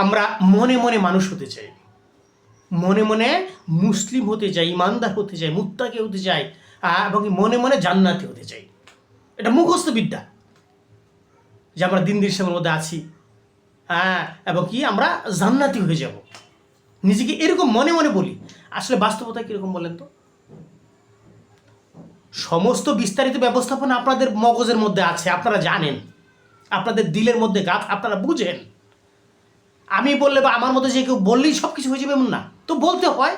আমরা মনে মনে মানুষ হতে চাই, মনে মনে মুসলিম হতে চাই, ইমানদার হতে চাই, মুত্তাকি হতে চাই, এবং মনে মনে জান্নাতি হতে চাই। এটা মুখস্থ বিদ্যা যে আমরা দিন ইসলামের মধ্যে আছি, এবং কি আমরা জান্নাতি হয়ে যাব, নিজেকে এরকম মনে মনে বলি। আসলে বাস্তবতা কীরকম বলেন তো? সমস্ত বিস্তারিত ব্যবস্থাপনা আপনাদের মগজের মধ্যে আছে, আপনারা জানেন, আপনাদের দিলের মধ্যে গাছ, আপনারা বুঝেন। আমি বললে বা আমার মধ্যে যে কেউ বললেই সব কিছু হয়ে যাবে এমন না, তো বলতে হয়,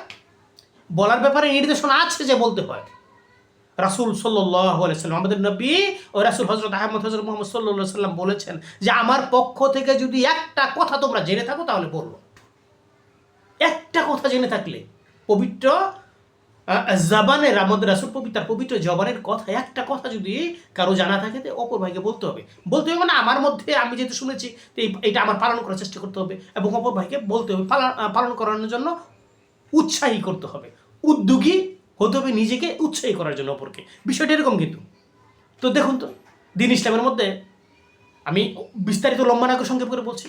বলার ব্যাপারে নির্দেশনা আছে যে বলতে হয়। রাসূল সাল্লাল্লাহু আলাইহি সাল্লাম, আমাদের নবী ও রাসূল হযরত আহমদ হযরত মুহাম্মদ সাল্লাল্লাহু আলাইহি সাল্লাম বলেছেন যে আমার পক্ষ থেকে যদি একটা কথা তোমরা জেনে থাকো তাহলে বললো। একটা কথা জেনে থাকলে, পবিত্র জবানের, আমাদের রাসূল পবিত্র জবানের কথা, একটা কথা যদি কারো জানা থাকে তো অপর ভাইকে বলতে হবে। বলতে হবে মানে আমার মধ্যে আমি যেহেতু শুনেছি তো এটা আমার পালন করার চেষ্টা করতে হবে, এবং অপর ভাইকে বলতে হবে, পালন করানোর জন্য উৎসাহী করতে হবে, উদ্যোগী হতে হবে, নিজেকে উৎসাহী করার জন্য অপরকে। বিষয়টা এরকম কিন্তু। তো দেখুন তো, দিন ইসলামের মধ্যে আমি বিস্তারিত লম্বা না করে সংক্ষেপ করে বলছি।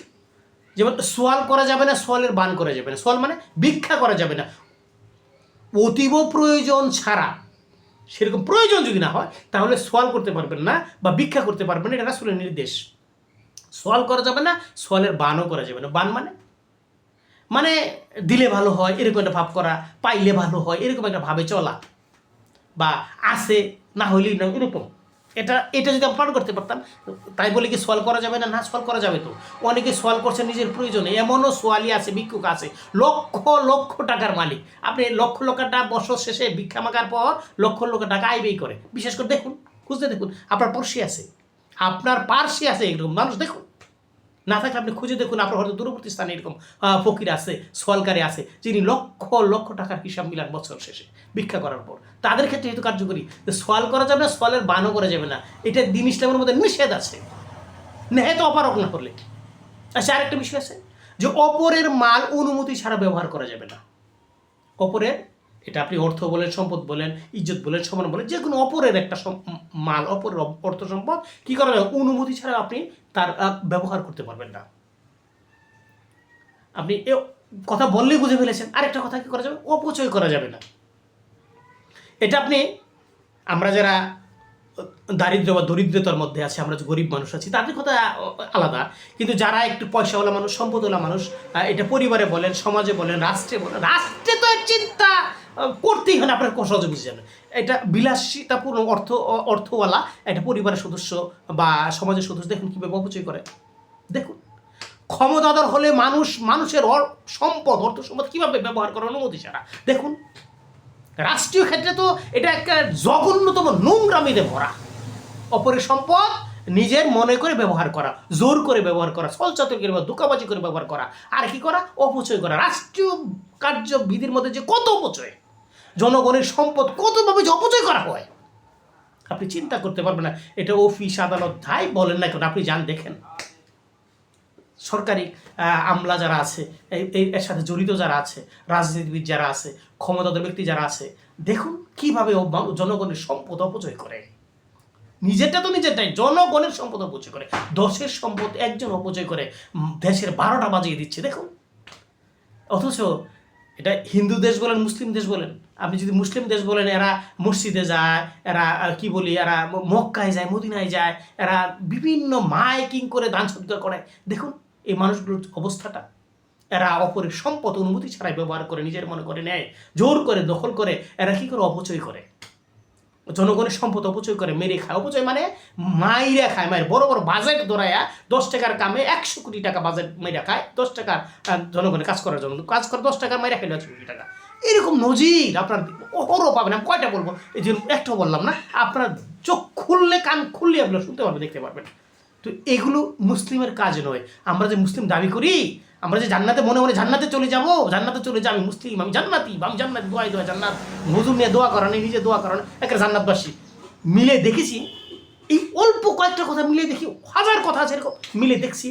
যেমন সোয়াল করা যাবে না, সোয়ালের বান করা যাবে না। সোয়াল মানে ভিক্ষা করা যাবে না, অতীব প্রয়োজন ছাড়া। সেরকম প্রয়োজন যদি না হয় তাহলে সোয়াল করতে পারবেন না বা ভিক্ষা করতে পারবেন না, এটা রাসূলের নির্দেশ। সোয়াল করা যাবে না, সোয়ালের বানও করা যাবে না। বান মানে দিলে ভালো হয় এরকম একটা ভাব করা, পাইলে ভালো হয় এরকম একটা ভাবে চলা, বা আসে না হইলেই না এরকম। এটা যদি আমরা পালন করতে পারতাম, তাই বলে কি সোয়াল করা যাবে না? না, সোয়াল করা যাবে তো। অনেকে সোয়াল করছে নিজের প্রয়োজনে, এমনও সোয়ালি আছে, ভিক্ষুক আছে, লক্ষ লক্ষ টাকার মালিক। আপনি লক্ষ লক্ষ টাকা বছর শেষে ভিক্ষা মাগার পর লক্ষ লক্ষ টাকা আয় ব্যয় করে। বিশেষ করে দেখুন, খুঁজতে দেখুন, আপনার পার্শ্বে আছে এরকম মানুষ দেখুন। না থাকলে আপনি খুঁজে দেখুন, আপনার হয়তো দূরবর্তী স্থানে এরকম ফকির আছে, সোয়ালকারী আছে, যিনি লক্ষ লক্ষ টাকার হিসাব মিলান বছর শেষে ভিক্ষা করার পর। তাদের ক্ষেত্রে যেহেতু কার্যকরী, সোয়াল করা যাবে না, সোয়ালের বানও করা যাবে না, এটা দিন ইসলামের মধ্যে নিষেধ আছে, নেহেত অপারক না করলে। আচ্ছা, আরেকটা বিষয় আছে যে অপরের মাল অনুমতি ছাড়া ব্যবহার করা যাবে না। অপরের, এটা আপনি অর্থ বলেন, সম্পদ বলেন, ইজ্জত বলেন, সম্মান বলেন, যে কোনো অপরের একটা মাল, অপরের অর্থ সম্পদ কি করা যাবে? অনুমতি ছাড়া আপনি তার ব্যবহার করতে পারবেন না। আপনি এ কথা বললেই বুঝে ফেলেছেন। আরেকটা কথা কি করা যাবে? অপচয় করা যাবে না। এটা আপনি, আমরা যারা দারিদ্র বা দরিদ্রতার মধ্যে আছে, আমরা যে গরিব মানুষ আছি তাদের কথা আলাদা, কিন্তু যারা একটু পয়সাওয়ালা মানুষ, সম্পদওয়ালা মানুষ, এটা পরিবারে বলেন, সমাজে বলেন, রাষ্ট্রে বলেন, রাষ্ট্রে তো চিন্তা করতেই হয় না, আপনার সহজে বুঝে যাবে। এটা বিলাসিতাপূর্ণ অর্থওয়ালা একটা পরিবারের সদস্য বা সমাজের সদস্য দেখুন কীভাবে অপচয় করে। দেখুন, ক্ষমতাধর হলে মানুষের সম্পদ, অর্থ সম্পদ কীভাবে ব্যবহার করার অনুমতি ছাড়া। দেখুন, রাষ্ট্রীয় ক্ষেত্রে তো এটা একটা জঘন্যতম নোংরামিতে ভরা। অপরের সম্পদ নিজের মনে করে ব্যবহার করা, জোর করে ব্যবহার করা, ছলচাতুরি করে, ধোঁকাবাজি করে ব্যবহার করা, আর কি করা? অপচয় করা। রাষ্ট্রীয় কার্যবিধির মধ্যে যে কত অপচয়, জনগণের সম্পদ কতভাবে যে অপচয় করা হয় আপনি চিন্তা করতে পারবেন না। এটা অফিস আদালত যাই বলেন না কেন, আপনি যান দেখেন। সরকারি আমলা যারা আছে, এর সাথে জড়িত যারা আছে, রাজনীতিবিদ যারা আছে, ক্ষমতাধর ব্যক্তি যারা আছে, দেখুন কিভাবে জনগণের সম্পদ অপচয় করে। নিজেরটা তো নিজেরটাই, জনগণের সম্পদ অপচয় করে, দেশের সম্পদ একজন অপচয় করে দেশের 12টা বাজিয়ে দিচ্ছে। দেখুন, অথচ এটা হিন্দু দেশ বলেন, মুসলিম দেশ বলেন, আপনি যদি মুসলিম দেশ বলেন, এরা মসজিদে যায়, এরা কি বলি, এরা মক্কায় যায়, মদিনায় যায়, এরা বিভিন্ন মাইকিং করে দান সদকা করে। দেখুন এই মানুষগুলোর অবস্থাটা, এরা অপরের সম্পদ অনুমতি ছাড়াই ব্যবহার করে, নিজের মনে করে নেয়, জোর করে দখল করে, এরা কি করে? অপচয় করে, জনগণের সম্পদ অপচয় করে, মেরে খায়। অপচয় মানে মাইরা খায়, মায়ের বড় বড় বাজেট দৌড়ায়া 10 টাকার কামে 100 কোটি টাকা বাজেট মেরা খায়, 10 টাকার জনগণের কাজ করার জন্য, কাজ করে 10 টাকা মাইরা খাইলে 100 কোটি টাকা। এরকম নজির আপনার ওরও পাবেন। আমি কয়টা বলবো, এই যে একটাও বললাম না, আপনার চোখ খুললে, কান খুললে আপনারা শুনতে পারবেন, দেখতে পারবেন। তো এগুলো মুসলিমের কাজ নয়। আমরা যে মুসলিম দাবি করি, আমরা যে জান্নাতে মনে মনে জান্নাতে চলে যাব, জান্নাতে চলে যাবো, আমি মুসলিম, আমি জান্নাতি, দোয়াই জান্নাত, হুজুর নিয়ে দোয়া করানো, নিজে দোয়া করানো, একটা জান্নাতবাসী মিলে দেখেছি। এই অল্প কয়েকটা কথা মিলে দেখি, হাজার কথা আছে এরকম মিলে দেখছি।